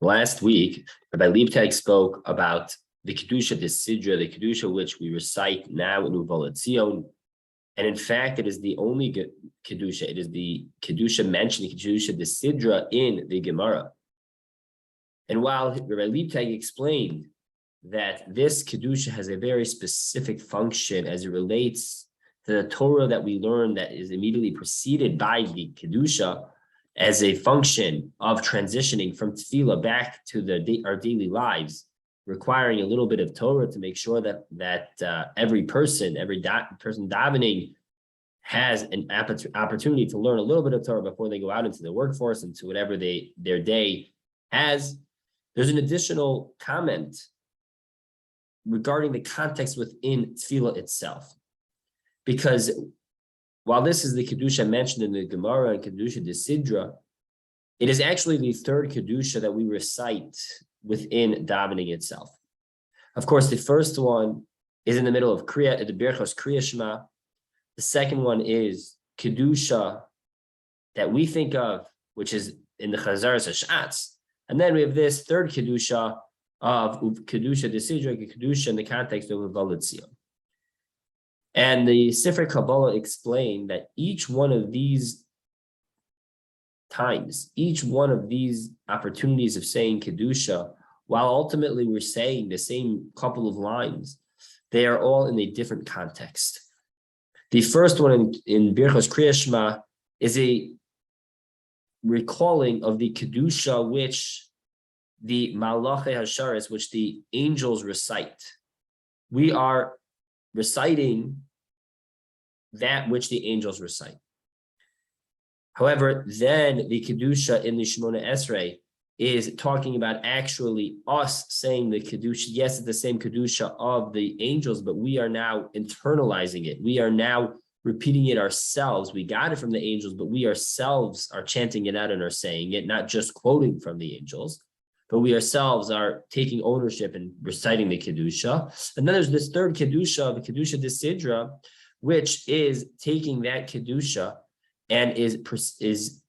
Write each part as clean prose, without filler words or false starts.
Last week, Rabbi Liebtag spoke about the Kedusha, the Sidra, the Kedusha which we recite now in Uvalat Zion. And in fact, it is the only Kedusha. It is the Kedusha mentioned, the Kedusha, the Sidra in the Gemara. And while Rabbi Liebtag explained that this Kedusha has a very specific function as it relates to the Torah that we learn that is immediately preceded by the Kedusha, as a function of transitioning from tefillah back to our daily lives, requiring a little bit of Torah to make sure that every person davening has an opportunity to learn a little bit of Torah before they go out into the workforce and to whatever their day has. There's an additional comment regarding the context within tefillah itself, because while this is the Kedusha mentioned in the Gemara and Kedusha de Sidra, it is actually the third Kedusha that we recite within davening itself. Of course, the first one is in the middle of the Birchos Kriya Shema. The second one is Kedusha that we think of, which is in the Chazaras Hashatz. And then we have this third Kedusha of Kedusha de Sidra, Kedusha in the context of Uvalat Zion. And the Sefer Kabbalah explained that each one of these times, each one of these opportunities of saying Kedusha, while ultimately we're saying the same couple of lines, they are all in a different context. The first one in Birchos Kriya Shema is a recalling of the Kedusha which the Malachei Hasharis, which the angels recite. We are reciting that which the angels recite. However, then the Kedusha in the Shemona Esrei is talking about actually us saying the Kedusha. Yes, it's the same Kedusha of the angels, but we are now internalizing it. We are now repeating it ourselves. We got it from the angels, but we ourselves are chanting it out and are saying it, not just quoting from the angels, but we ourselves are taking ownership and reciting the Kedusha. And then there's this third Kedusha, the Kedusha de Sidra, which is taking that Kedusha and is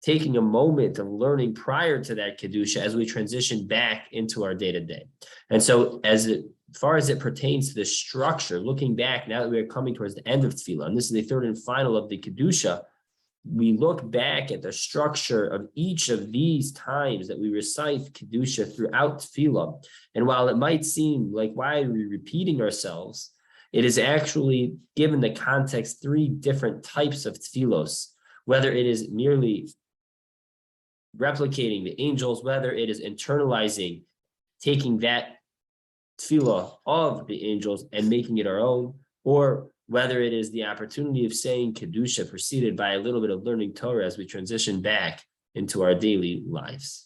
taking a moment of learning prior to that Kedusha as we transition back into our day-to-day. And so as far as it pertains to the structure, looking back, now that we are coming towards the end of Tefillah, and this is the third and final of the Kedusha, we look back at the structure of each of these times that we recite Kedusha throughout Tefillah. And while it might seem like, why are we repeating ourselves? It is actually, given the context, three different types of tefillos, whether it is merely replicating the angels, whether it is internalizing, taking that tefillah of the angels and making it our own, or whether it is the opportunity of saying Kedusha preceded by a little bit of learning Torah as we transition back into our daily lives.